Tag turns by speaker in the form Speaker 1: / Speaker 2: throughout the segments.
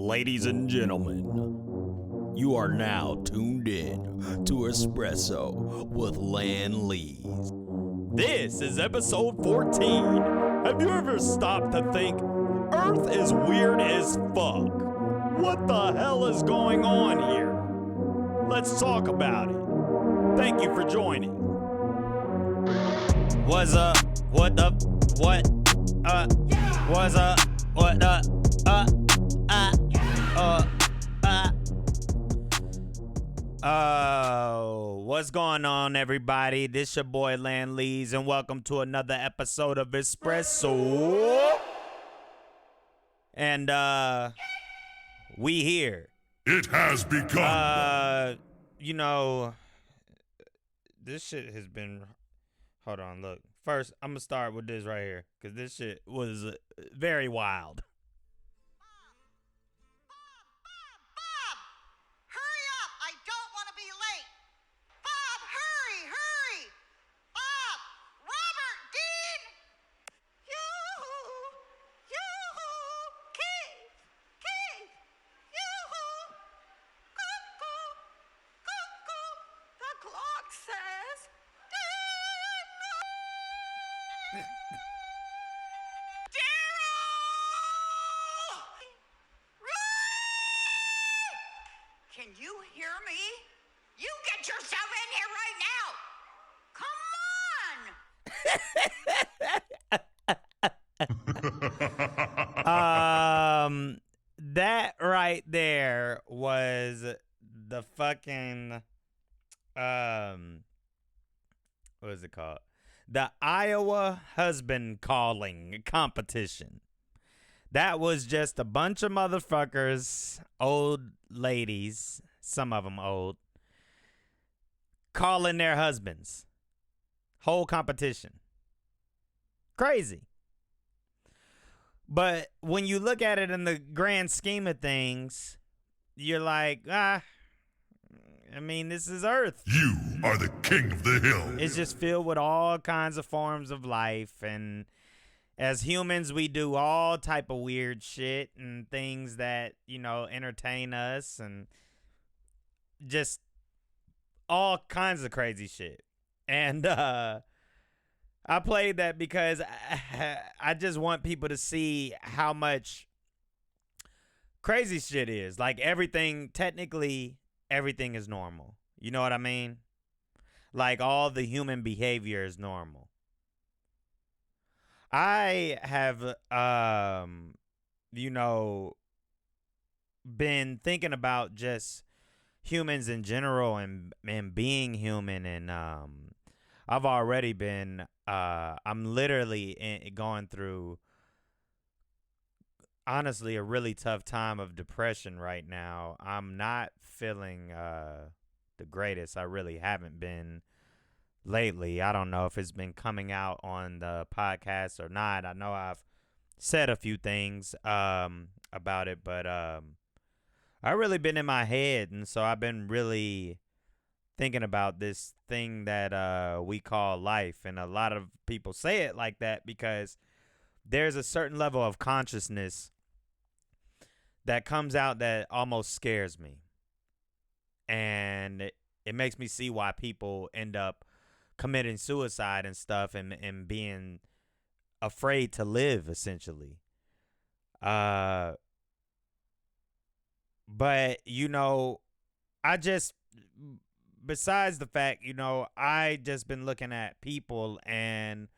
Speaker 1: Ladies and gentlemen, you are now tuned in to ESPRESS-O with LANLEEZE. This is episode 14. Have you ever stopped to think, Earth is weird as fuck? What the hell is going on here? Let's talk about it. Thank you for joining. What's up? What the? What? What's up? What the? What's going on, everybody? This your boy LANLEEZE, and welcome to another episode of ESPRESS-O. And we here.
Speaker 2: It has begun.
Speaker 1: This shit has been. Hold on, look. First, I'm gonna start with this right here, cause this shit was very wild.
Speaker 3: Can you hear me? You get yourself in here right now. Come on.
Speaker 1: That right there was the fucking what is it called? The Iowa husband calling competition. That was just a bunch of motherfuckers, old ladies, some of them old, calling their husbands. Whole competition. Crazy. But when you look at it in the grand scheme of things, you're like, this is Earth.
Speaker 2: You are the king of the hill.
Speaker 1: It's just filled with all kinds of forms of life, and as humans, we do all type of weird shit and things that, entertain us and just all kinds of crazy shit. And I played that because I just want people to see how much crazy shit is. Like technically everything is normal. You know what I mean? Like all the human behavior is normal. I have, been thinking about just humans in general and being human. And I've already been, I'm literally going through, honestly, a really tough time of depression right now. I'm not feeling the greatest. I really haven't been lately. I don't know if it's been coming out on the podcast or not. I know I've said a few things about it, but I've really been in my head, and so I've been really thinking about this thing that we call life. And a lot of people say it like that because there's a certain level of consciousness that comes out that almost scares me. And it makes me see why people end up committing suicide and stuff and being afraid to live, essentially. But, I just, besides the fact, I just been looking at people and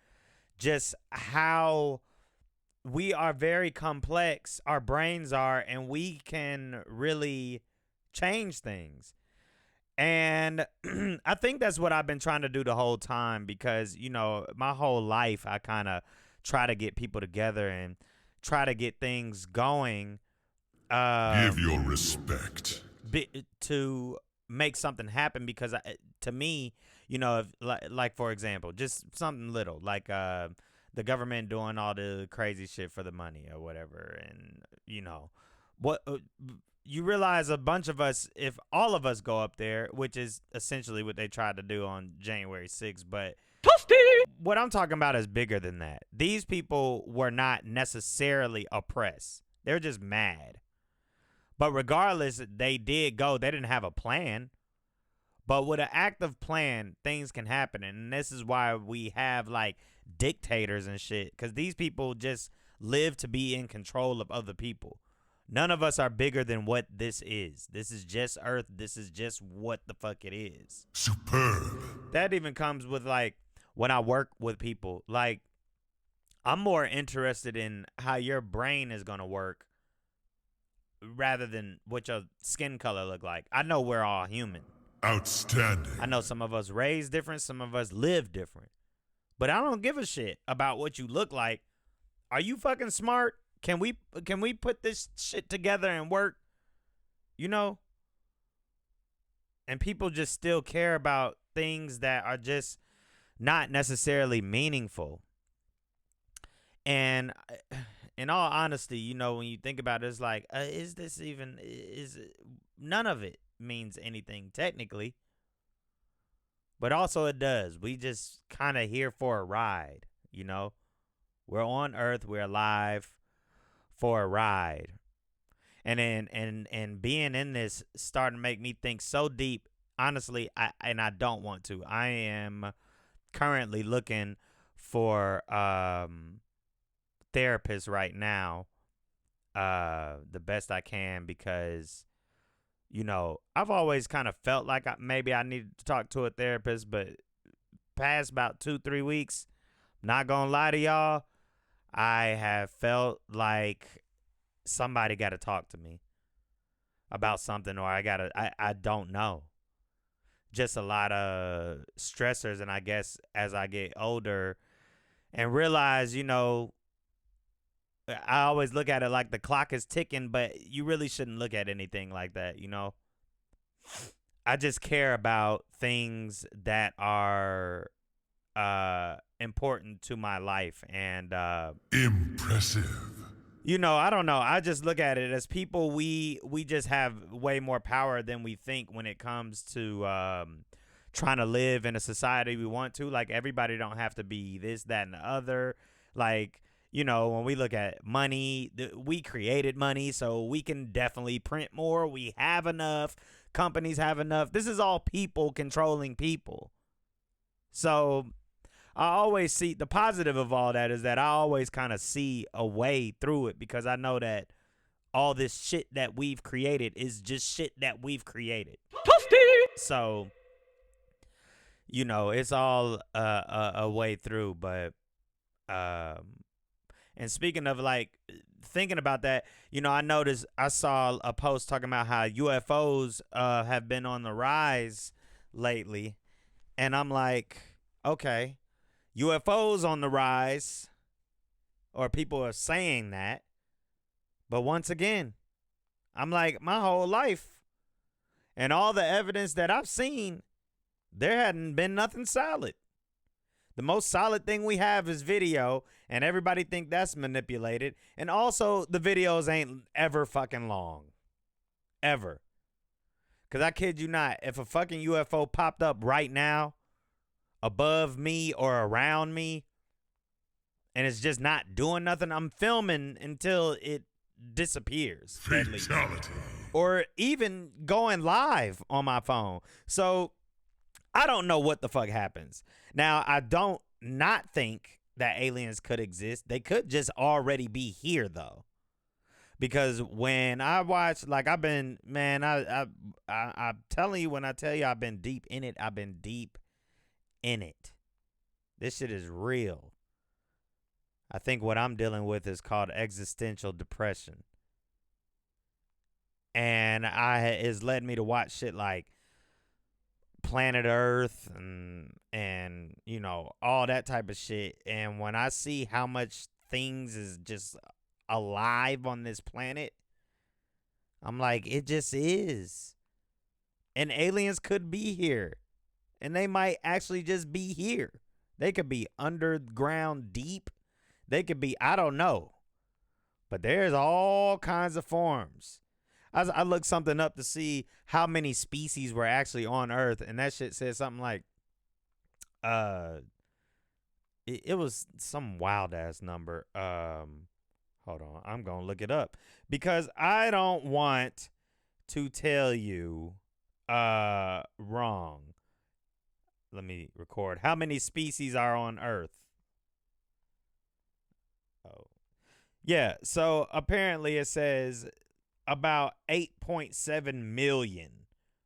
Speaker 1: just how we are very complex, our brains are, and we can really change things. And I think that's what I've been trying to do the whole time because, my whole life I kind of try to get people together and try to get things going.
Speaker 2: Give your respect.
Speaker 1: To make something happen because, to me, if, like, for example, just something little, like the government doing all the crazy shit for the money or whatever. And, what... you realize a bunch of us, if all of us go up there, which is essentially what they tried to do on January 6th, but what I'm talking about is bigger than that. These people were not necessarily oppressed. They're just mad. But regardless, they did go. They didn't have a plan. But with an active plan, things can happen. And this is why we have like dictators and shit. Because these people just live to be in control of other people. None of us are bigger than what this is. This is just Earth. This is just what the fuck it is.
Speaker 2: Superb.
Speaker 1: That even comes with like when I work with people. Like I'm more interested in how your brain is going to work rather than what your skin color look like. I know we're all human.
Speaker 2: Outstanding.
Speaker 1: I know some of us raised different, some of us live different. But I don't give a shit about what you look like. Are you fucking smart? Can we put this shit together and work? You know? And people just still care about things that are just not necessarily meaningful. And in all honesty, you know, when you think about it, it's like, none of it means anything technically. But also it does. We just kind of here for a ride, you know? We're on Earth, we're alive for a ride. And being in this starting to make me think so deep. Honestly, I don't want to. I am currently looking for therapists right now, the best I can, because you know, I've always kind of felt like maybe I needed to talk to a therapist, but past about 2-3 weeks, not gonna lie to y'all, I have felt like somebody got to talk to me about something, or I don't know. Just a lot of stressors, and I guess as I get older and realize, you know, I always look at it like the clock is ticking, but you really shouldn't look at anything like that, you know? I just care about things that are important to my life. And
Speaker 2: impressive.
Speaker 1: You know, I don't know. I just look at it as people, we just have way more power than we think when it comes to trying to live in a society we want to. Like, everybody don't have to be this, that, and the other. Like, you know, when we look at money, we created money, so we can definitely print more. We have enough. Companies have enough. This is all people controlling people. So I always see the positive of all that is that I always kind of see a way through it, because I know that all this shit that we've created is just shit that we've created. So, you know, it's all a way through. But and speaking of like thinking about that, you know, I saw a post talking about how UFOs have been on the rise lately, and I'm like, okay, UFOs on the rise, or people are saying that, but once again, I'm like, my whole life and all the evidence that I've seen, there hadn't been nothing solid. The most solid thing we have is video, and everybody think that's manipulated. And also, the videos ain't ever fucking long. Ever. Because I kid you not, if a fucking UFO popped up right now, above me or around me, and it's just not doing nothing, I'm filming until it disappears.
Speaker 2: Fatality.
Speaker 1: Or even going live on my phone. So I don't know what the fuck happens. Now, I don't not think that aliens could exist. They could just already be here, though. Because when I watch, like, I've been, man, I'm telling you, when I tell you I've been deep in it, I've been deep in it. This shit is real. I think what I'm dealing with is called existential depression. And it's led me to watch shit like Planet Earth and you know, all that type of shit. And when I see how much things is just alive on this planet, I'm like, it just is. And aliens could be here. And they might actually just be here. They could be underground deep. They could be, I don't know. But there's all kinds of forms. I looked something up to see how many species were actually on Earth, and that shit said something like, it was some wild ass number. Hold on. I'm going to look it up because I don't want to tell you wrong. Let me record. How many species are on Earth? Oh. Yeah, so apparently it says about 8.7 million,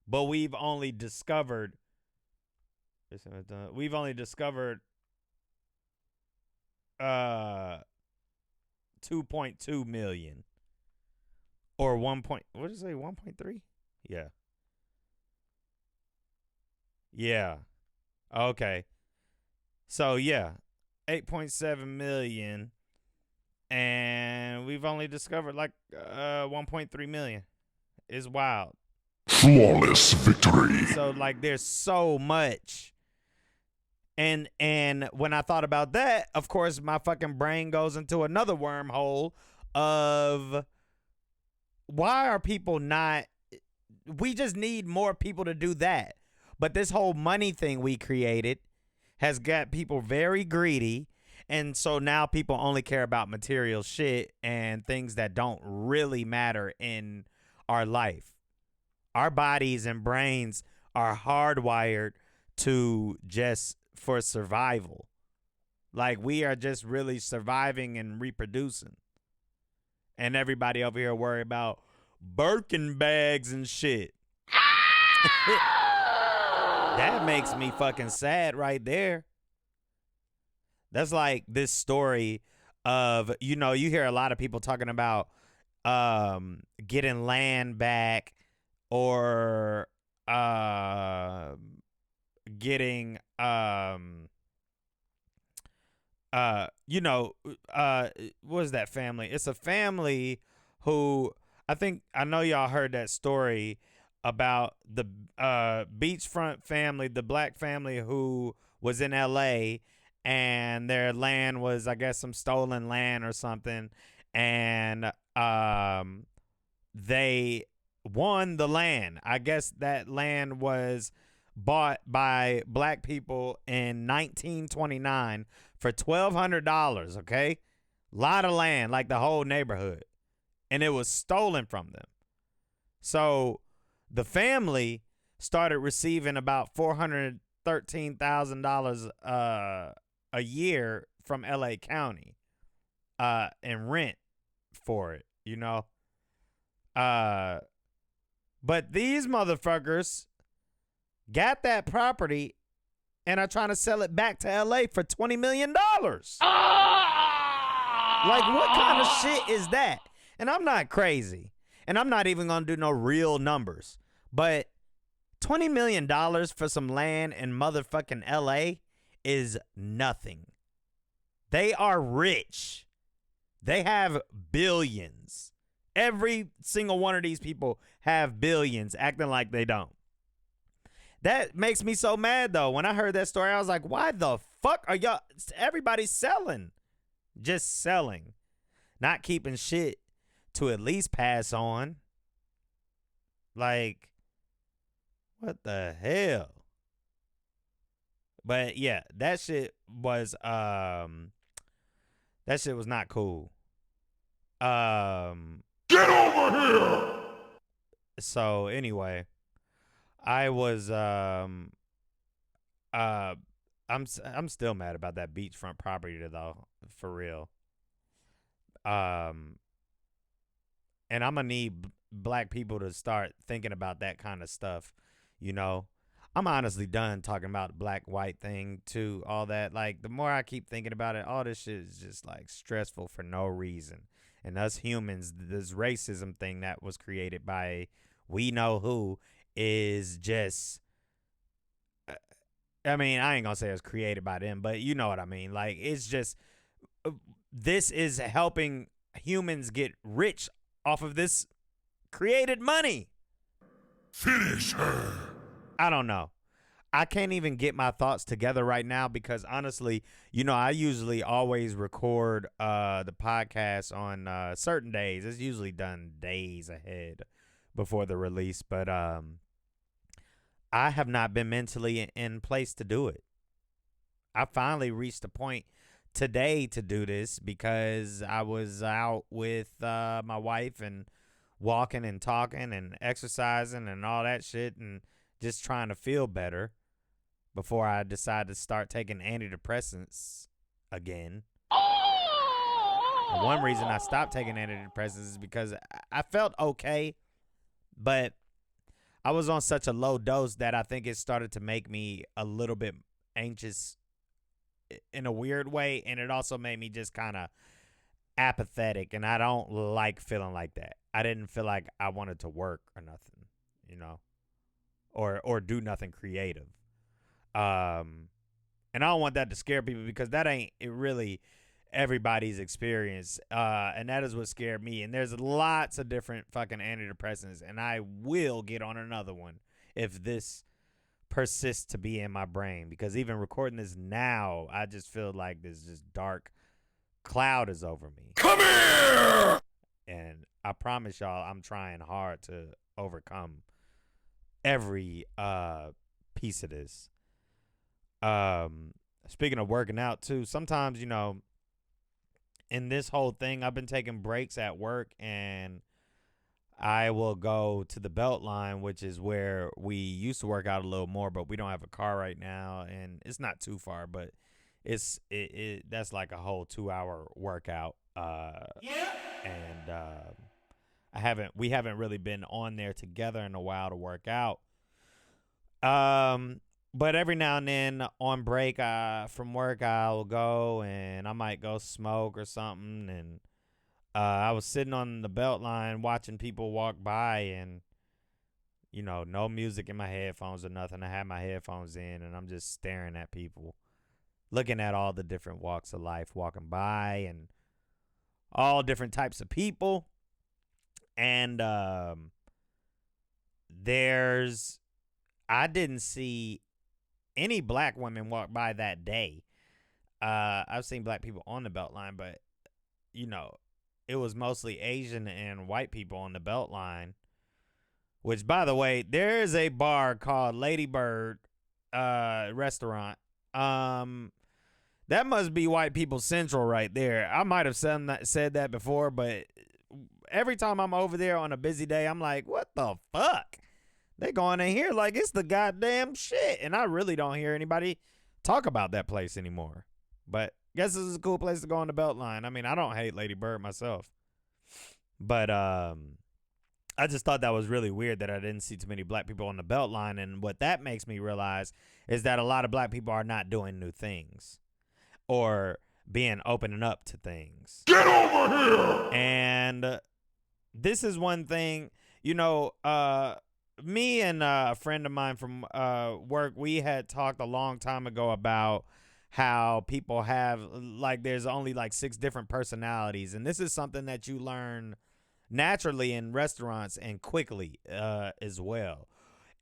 Speaker 1: but we've only discovered 2.2 million or 1. What did it say? 1.3? Yeah. Yeah. Okay. So yeah, 8.7 million, and we've only discovered like 1.3 million. It's wild.
Speaker 2: Flawless victory.
Speaker 1: So like, there's so much. And when I thought about that, of course, my fucking brain goes into another wormhole of why are people not? We just need more people to do that. But this whole money thing we created has got people very greedy. And so now people only care about material shit and things that don't really matter in our life. Our bodies and brains are hardwired to just for survival. Like, we are just really surviving and reproducing. And everybody over here worry about Birkin bags and shit. That makes me fucking sad right there. That's like this story of, you hear a lot of people talking about getting land back or getting what is that family? It's a family who I know y'all heard that story about the beachfront family, the black family who was in LA, and their land was, I guess, some stolen land or something, and they won the land. I guess that land was bought by black people in 1929 for $1,200, okay? Lot of land, like the whole neighborhood. And it was stolen from them. So the family started receiving about $413,000 a year from LA County in rent for it, But these motherfuckers got that property and are trying to sell it back to LA for $20 million. Like, what kind of shit is that? And I'm not crazy. And I'm not even going to do no real numbers. But $20 million for some land in motherfucking LA is nothing. They are rich. They have billions. Every single one of these people have billions, acting like they don't. That makes me so mad, though. When I heard that story, I was like, why the fuck are y'all? Everybody's selling. Just selling. Not keeping shit to at least pass on. Like, what the hell? But yeah, that shit was not cool.
Speaker 2: Get over here!
Speaker 1: So anyway, I was I'm still mad about that beachfront property though, for real. And I'm gonna need black people to start thinking about that kind of stuff, I'm honestly done talking about the black white thing too, all that. Like, the more I keep thinking about it, all this shit is just like stressful for no reason. And us humans, this racism thing that was created by we know who is just, I mean, I ain't gonna say it was created by them, but you know what I mean. Like, it's just, this is helping humans get rich off of this created money.
Speaker 2: Finish her.
Speaker 1: I don't know. I can't even get my thoughts together right now because honestly, I usually always record the podcast on certain days. It's usually done days ahead before the release, but I have not been mentally in place to do it. I finally reached a point today to do this because I was out with my wife and walking and talking and exercising and all that shit and just trying to feel better before I decided to start taking antidepressants again. One reason I stopped taking antidepressants is because I felt okay, but I was on such a low dose that I think it started to make me a little bit anxious in a weird way, and it also made me just kind of apathetic, and I don't like feeling like that. I didn't feel like I wanted to work or nothing, you know, or do nothing creative. And I don't want that to scare people because that ain't it really everybody's experience. And that is what scared me. And there's lots of different fucking antidepressants, and I will get on another one if this persists to be in my brain, because even recording this now, I just feel like this just dark cloud is over me.
Speaker 2: Come here!
Speaker 1: And I promise y'all, I'm trying hard to overcome every piece of this. Speaking of working out too, sometimes, you know, in this whole thing, I've been taking breaks at work, and I will go to the Beltline, which is where we used to work out a little more, but we don't have a car right now, and it's not too far, but that's like a whole 2-hour workout. And we haven't really been on there together in a while to work out. But every now and then on break from work, I'll go and I might go smoke or something. And I was sitting on the Beltline watching people walk by, and, you know, no music in my headphones or nothing. I had my headphones in, and I'm just staring at people, looking at all the different walks of life walking by and all different types of people. And I didn't see any black women walk by that day. I've seen black people on the Beltline, but, you know, it was mostly Asian and white people on the Beltline, which, by the way, there is a bar called Lady Bird restaurant. That must be white people central right there. I might have said that before, but every time I'm over there on a busy day, I'm like, what the fuck? They going in here like it's the goddamn shit. And I really don't hear anybody talk about that place anymore. But guess this is a cool place to go on the Beltline. I mean, I don't hate Lady Bird myself. But I just thought that was really weird that I didn't see too many black people on the Beltline. And what that makes me realize is that a lot of black people are not doing new things or being opening up to things.
Speaker 2: Get over here!
Speaker 1: And this is one thing, you know, me and a friend of mine from work, we had talked a long time ago about how people have, like, there's only like 6 different personalities. And this is something that you learn naturally in restaurants and quickly as well.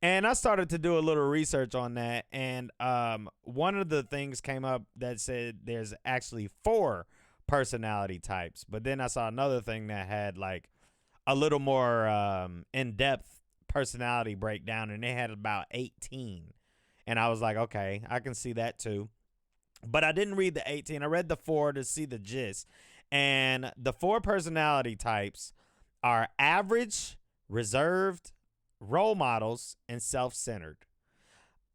Speaker 1: And I started to do a little research on that. And one of the things came up that said there's actually 4 personality types. But then I saw another thing that had like a little more in-depth personality breakdown, and they had about 18. And I was like, okay, I can see that too. But I didn't read the 18. I read the 4 to see the gist. And the 4 personality types are average, reserved, role models, and self-centered.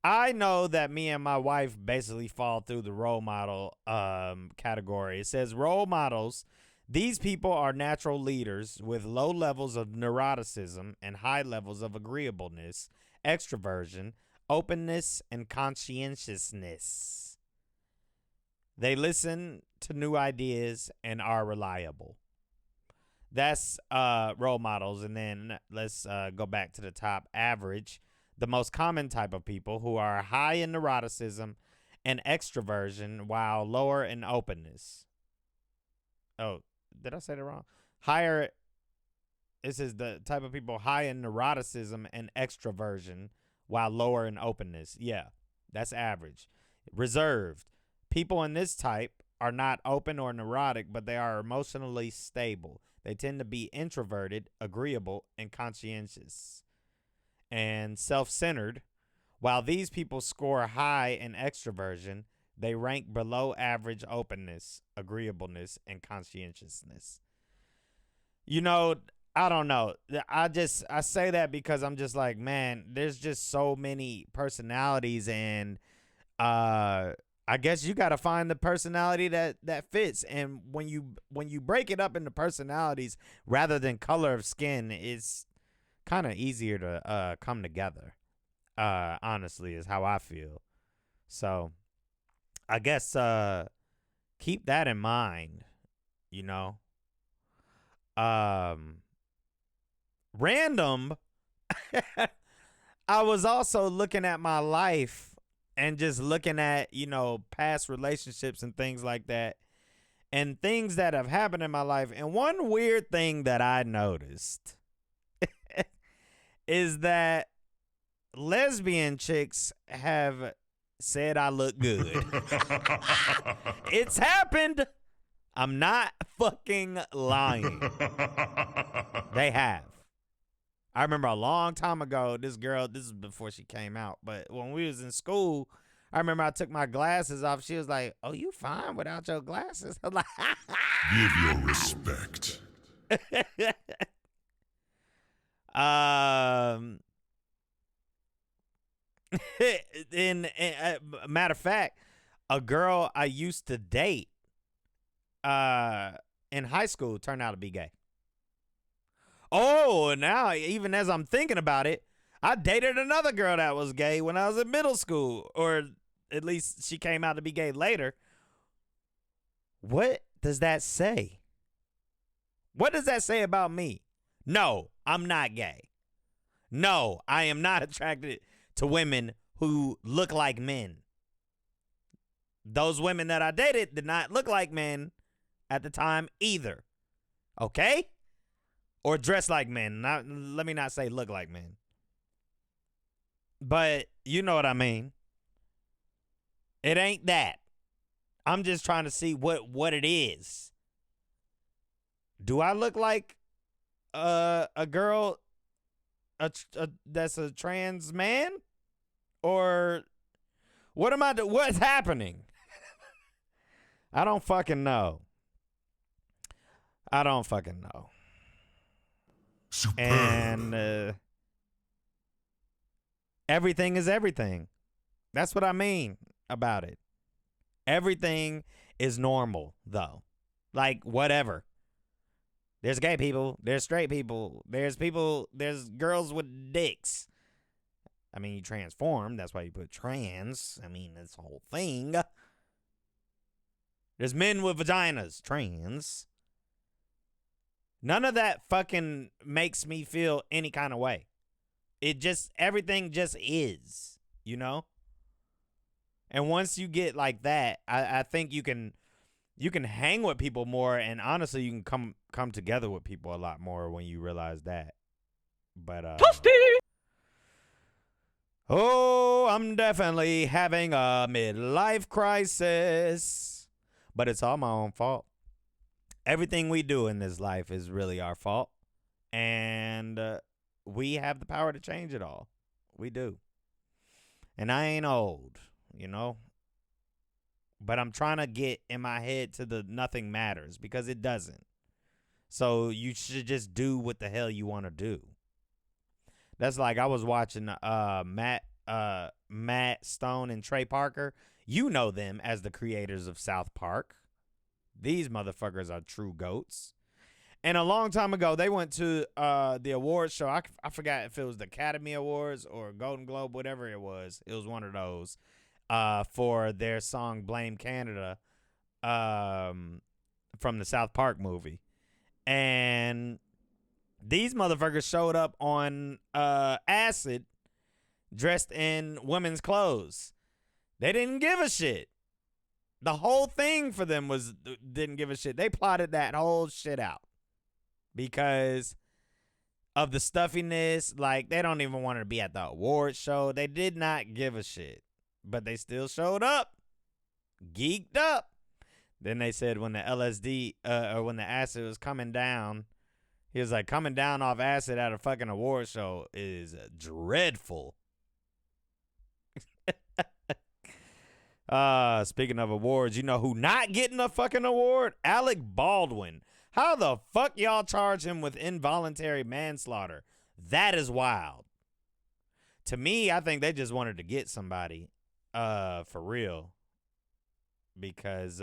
Speaker 1: I know that me and my wife basically fall through the role model category. It says role models. These people are natural leaders with low levels of neuroticism and high levels of agreeableness, extroversion, openness, and conscientiousness. They listen to new ideas and are reliable. That's role models. And then let's go back to the top. Average, the most common type of people who are high in neuroticism and extroversion while lower in openness. Oh, did I say that wrong? Higher. This is the type of people high in neuroticism and extroversion while lower in openness. Yeah, that's average. Reserved. People in this type are not open or neurotic, but they are emotionally stable. They tend to be introverted, agreeable, and conscientious. And self-centered. While these people score high in extroversion, They rank below average openness, agreeableness, and conscientiousness. You know, I don't know. I say that because I'm just like, man, there's just so many personalities, and I guess you got to find the personality that fits. And when you break it up into personalities rather than color of skin, it's kind of easier to come together. Honestly, is how I feel. So I guess keep that in mind, you know. Random. I was also looking at my life and just looking at, past relationships and things like that, and things that have happened in my life. And one weird thing that I noticed is that lesbian chicks have said I look good. It's happened. I'm not fucking lying. They have. I remember a long time ago, this girl, this is before she came out, but when we was in school, I remember I took my glasses off. She was like, "Oh, you fine without your glasses?" I'm like,
Speaker 2: Give your respect.
Speaker 1: Matter of fact, a girl I used to date in high school turned out to be gay. Oh, now even as I'm thinking about it, I dated another girl that was gay when I was in middle school, or at least she came out to be gay later. What does that say? What does that say about me? No, I'm not gay. No, I am not attracted to women who look like men. Those women that I dated did not look like men at the time either. Okay? Or dress like men. Let me not say look like men. But you know what I mean. It ain't that. I'm just trying to see what it is. Do I look like a girl that's a trans man? Or what am I doing? What's happening? I don't fucking know. I don't fucking know.
Speaker 2: Superb.
Speaker 1: And everything is everything. That's what I mean about it. Everything is normal, though. Like, whatever. There's gay people. There's straight people. There's girls with dicks. I mean, you transform. That's why you put trans. I mean, this whole thing. There's men with vaginas. Trans. None of that fucking makes me feel any kind of way. Everything just is, you know? And once you get like that, I think you can hang with people more, and honestly, you can come together with people a lot more when you realize that. But oh, I'm definitely having a midlife crisis. But it's all my own fault. Everything we do in this life is really our fault. And we have the power to change it all. We do. And I ain't old, you know. But I'm trying to get in my head to the nothing matters, because it doesn't. So you should just do what the hell you want to do. That's like I was watching Matt Stone and Trey Parker. You know them as the creators of South Park. These motherfuckers are true goats. And a long time ago, they went to the awards show. I forgot if it was the Academy Awards or Golden Globe, whatever it was. It was one of those for their song Blame Canada from the South Park movie. And these motherfuckers showed up on acid dressed in women's clothes. They didn't give a shit. The whole thing for them didn't give a shit. They plotted that whole shit out because of the stuffiness. Like, they don't even want to be at the award show. They did not give a shit, but they still showed up, geeked up. Then they said when the LSD or when the acid was coming down, he was like, coming down off acid at a fucking award show is dreadful. Speaking of awards, you know who not getting a fucking award? Alec Baldwin. How the fuck y'all charge him with involuntary manslaughter? That is wild. To me, I think they just wanted to get somebody, for real. Because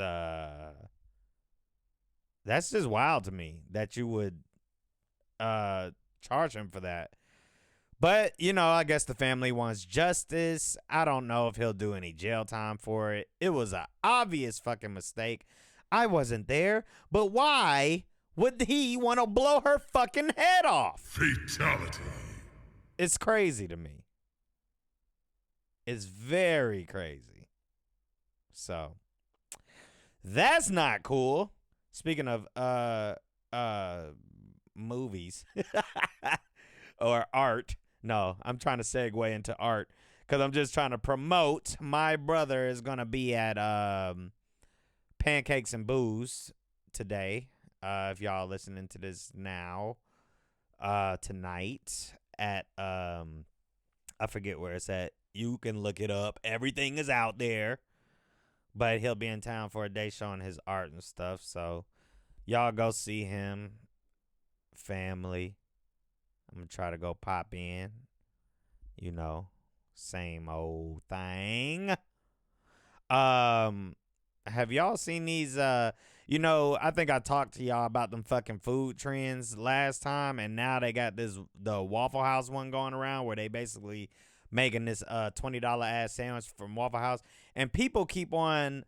Speaker 1: that's just wild to me that you would charge him for that. But, you know, I guess the family wants justice. I don't know if he'll do any jail time for it. It was an obvious fucking mistake. I wasn't there, but why would he want to blow her fucking head off?
Speaker 2: Fatality.
Speaker 1: It's crazy to me. It's very crazy. So, that's not cool. Speaking of movies or art. No, I'm trying to segue into art because I'm just trying to promote. My brother is going to be at Pancakes and Booze today. If y'all listening to this now, tonight at, I forget where it's at. You can look it up. Everything is out there. But he'll be in town for a day showing his art and stuff. So y'all go see him. Family. I'm going to try to go pop in. You know, same old thing. Have y'all seen these, you know, I think I talked to y'all about them fucking food trends last time, and now they got the Waffle House one going around where they basically making this $20 ass sandwich from Waffle House, and people keep on,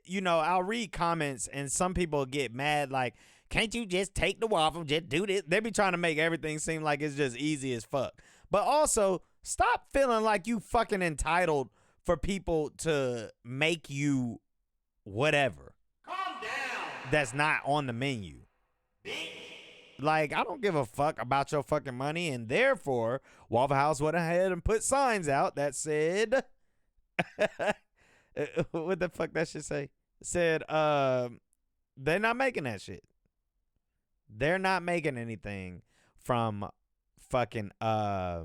Speaker 1: you know, I'll read comments and some people get mad like, can't you just take the waffle, just do this? They be trying to make everything seem like it's just easy as fuck. But also, stop feeling like you fucking entitled for people to make you whatever.
Speaker 3: Calm down.
Speaker 1: That's not on the menu. Like, I don't give a fuck about your fucking money, and therefore, Waffle House went ahead and put signs out that said, what the fuck that shit say? It said, they're not making that shit. They're not making anything from fucking, what's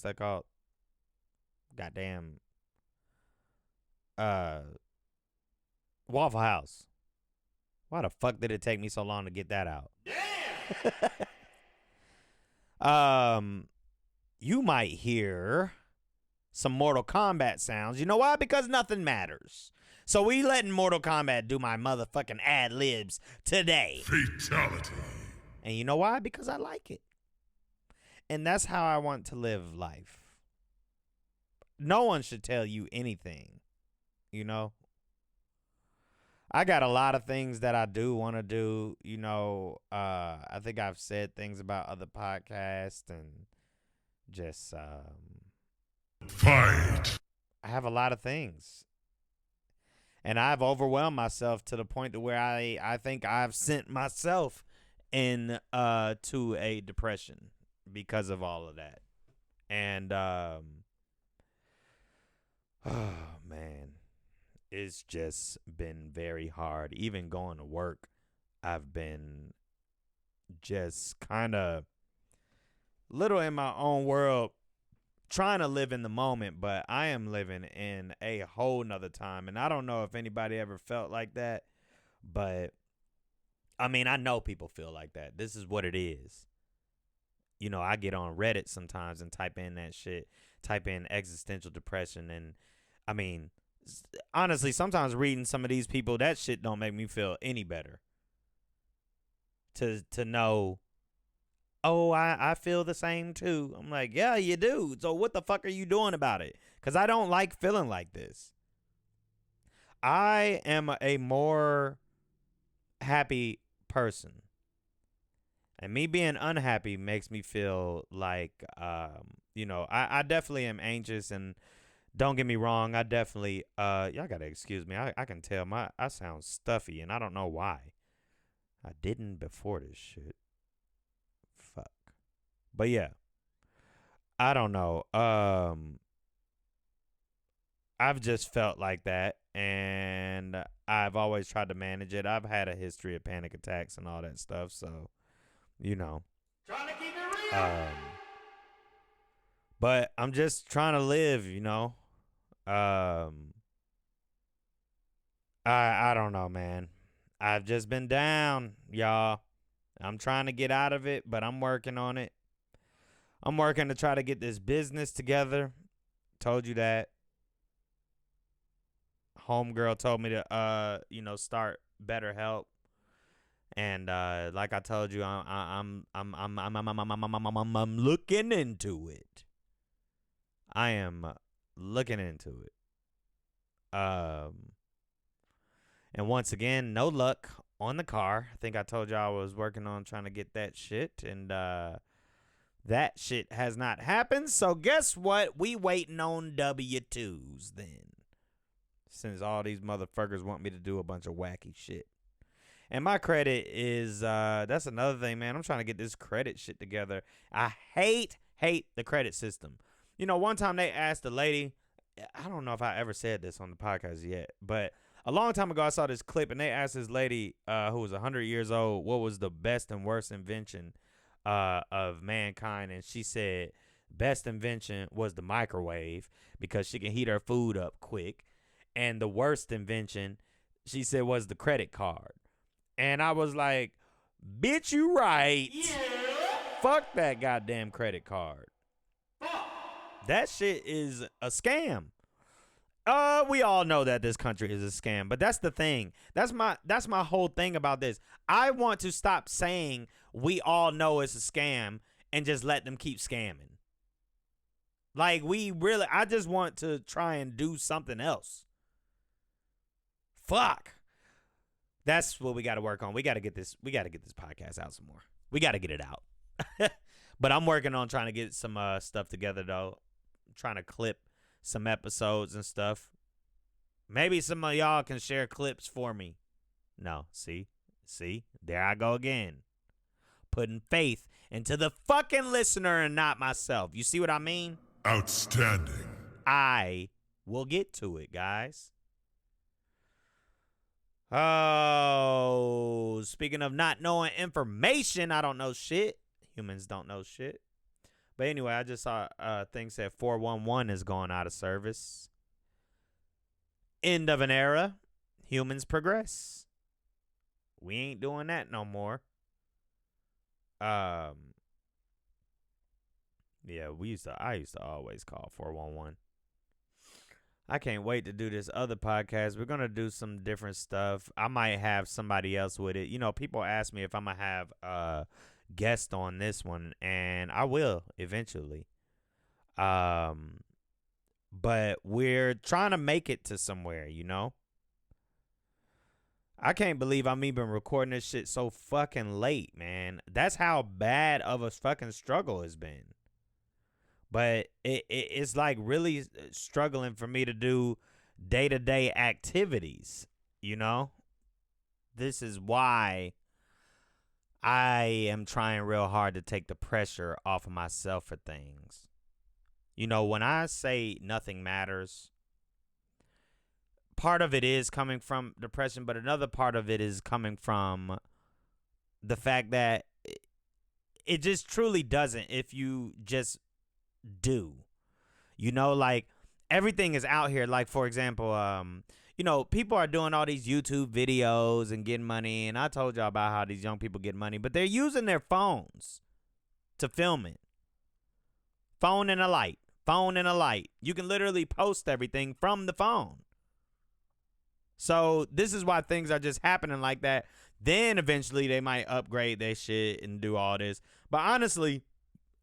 Speaker 1: that called? Goddamn, Waffle House. Why the fuck did it take me so long to get that out?
Speaker 3: Damn.
Speaker 1: You might hear some Mortal Kombat sounds. You know why? Because nothing matters. So we letting Mortal Kombat do my motherfucking ad-libs today.
Speaker 2: Fatality.
Speaker 1: And you know why? Because I like it. And that's how I want to live life. No one should tell you anything, you know? I got a lot of things that I do want to do, you know. I think I've said things about other podcasts and just
Speaker 2: Fight.
Speaker 1: I have a lot of things. And I've overwhelmed myself to the point to where I think I've sent myself in to a depression because of all of that. And oh man, it's just been very hard. Even going to work, I've been just kind of little in my own world, trying to live in the moment, but I am living in a whole nother time. And I don't know if anybody ever felt like that, but I mean, I know people feel like that. This is what it is. You know, I get on Reddit sometimes and type in that shit, type in existential depression. And I mean, honestly, sometimes reading some of these people, that shit don't make me feel any better. To know, oh, I feel the same too. I'm like, yeah, you do. So what the fuck are you doing about it? Because I don't like feeling like this. I am a more happy person. And me being unhappy makes me feel like, you know, I definitely am anxious. And don't get me wrong, I definitely, y'all got to excuse me. I can tell I sound stuffy, and I don't know why. I didn't before this shit. Fuck. But yeah, I don't know. I've just felt like that, and I've always tried to manage it. I've had a history of panic attacks and all that stuff, so you know.
Speaker 3: Trying to keep it real.
Speaker 1: But I'm just trying to live, you know. I don't know, man. I've just been down, y'all. I'm trying to get out of it, but I'm working on it. I'm working to try to get this business together. Told you that. Homegirl told me to start BetterHelp. And like I told you, I'm looking into it. I am looking into it. And once again, no luck on the car. I think I told y'all I was working on trying to get that shit, and that shit has not happened. So guess what? We waiting on W-2s then. Since all these motherfuckers want me to do a bunch of wacky shit. And my credit is, that's another thing, man. I'm trying to get this credit shit together. I hate the credit system. You know, one time they asked the lady, I don't know if I ever said this on the podcast yet, but a long time ago I saw this clip and they asked this lady who was 100 years old what was the best and worst invention of mankind. And she said best invention was the microwave because she can heat her food up quick. And the worst invention, she said, was the credit card. And I was like, bitch, you right. Yeah. Fuck that goddamn credit card. That shit is a scam. We all know that this country is a scam, but that's the thing. That's my whole thing about this. I want to stop saying we all know it's a scam and just let them keep scamming. Like I just want to try and do something else. Fuck. That's what we got to work on. We got to get this podcast out some more. We got to get it out. But I'm working on trying to get some stuff together though. I'm trying to clip some episodes and stuff. Maybe some of y'all can share clips for me. No, see, there I go again. Putting faith into the fucking listener and not myself. You see what I mean?
Speaker 2: Outstanding.
Speaker 1: I will get to it, guys. Oh, speaking of not knowing information, I don't know shit. Humans don't know shit. But anyway, I just saw thing said 411 is going out of service. End of an era. Humans progress. We ain't doing that no more. Yeah, I used to always call 411. I can't wait to do this other podcast. We're going to do some different stuff. I might have somebody else with it. You know, people ask me if I'm going to have a guest on this one, and I will eventually. But we're trying to make it to somewhere, you know? I can't believe I'm even recording this shit so fucking late, man. That's how bad of a fucking struggle it's been. But it's like really struggling for me to do day-to-day activities, you know? This is why I am trying real hard to take the pressure off of myself for things. You know, when I say nothing matters, part of it is coming from depression, but another part of it is coming from the fact that it just truly doesn't if you just do. You know, like everything is out here. Like, for example, you know, people are doing all these YouTube videos and getting money, and I told y'all about how these young people get money, but they're using their phones to film it. Phone and a light. You can literally post everything from the phone. So this is why things are just happening like that. Then eventually they might upgrade their shit and do all this. But honestly,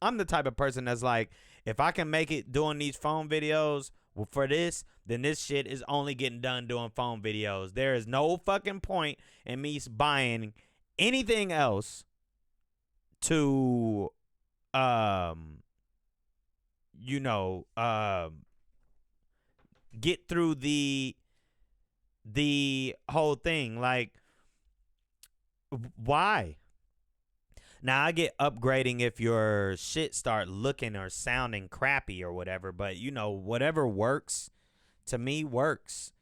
Speaker 1: I'm the type of person that's like, if I can make it doing these phone videos for this, then this shit is only getting done doing phone videos. There is no fucking point in me buying anything else to, get through the whole thing. Like, why? Now, I get upgrading if your shit start looking or sounding crappy or whatever, but, you know, whatever works, to me, works.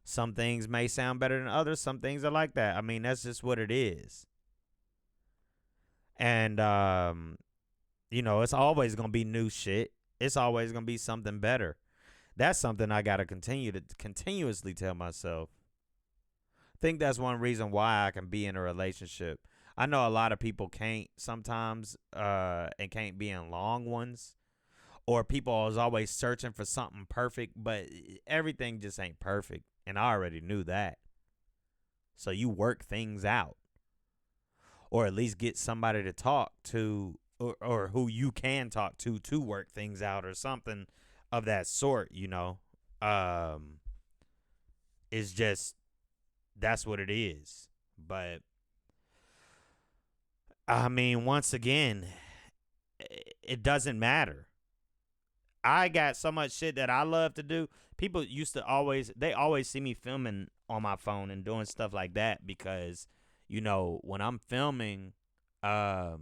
Speaker 1: Some things may sound better than others. Some things are like that. I mean, that's just what it is. And, you know, it's always going to be new shit. it's always gonna be something better. That's something I gotta continuously tell myself. I think that's one reason why I can be in a relationship. I know a lot of people can't sometimes, and can't be in long ones, or people is always searching for something perfect, but everything just ain't perfect, and I already knew that. So you work things out, or at least get somebody to talk to, or who you can talk to work things out, or something of that sort. It's just, that's what it is. But I mean, once again, it doesn't matter. I got so much shit that I love to do. People used to always see me filming on my phone and doing stuff like that because, when I'm filming, I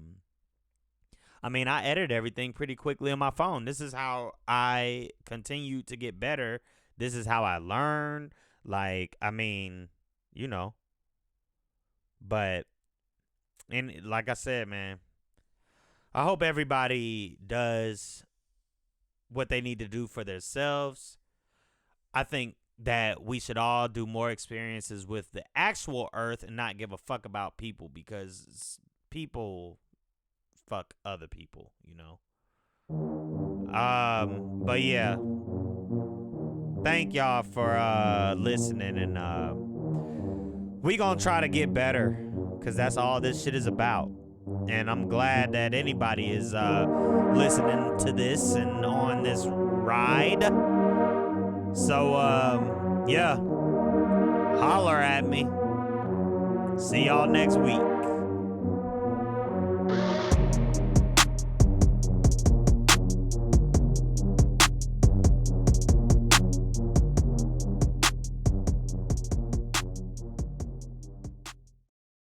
Speaker 1: mean, I edit everything pretty quickly on my phone. This is how I continue to get better. This is how I learn. Like, I mean, but, and like I said, man, I hope everybody does what they need to do for themselves. I think that we should all do more experiences with the actual earth and not give a fuck about people, because people fuck other people, But yeah, thank y'all for listening, and we gonna try to get better, because that's all this shit is about. And I'm glad that anybody is listening to this and on this ride. So, yeah, holler at me. See y'all next week.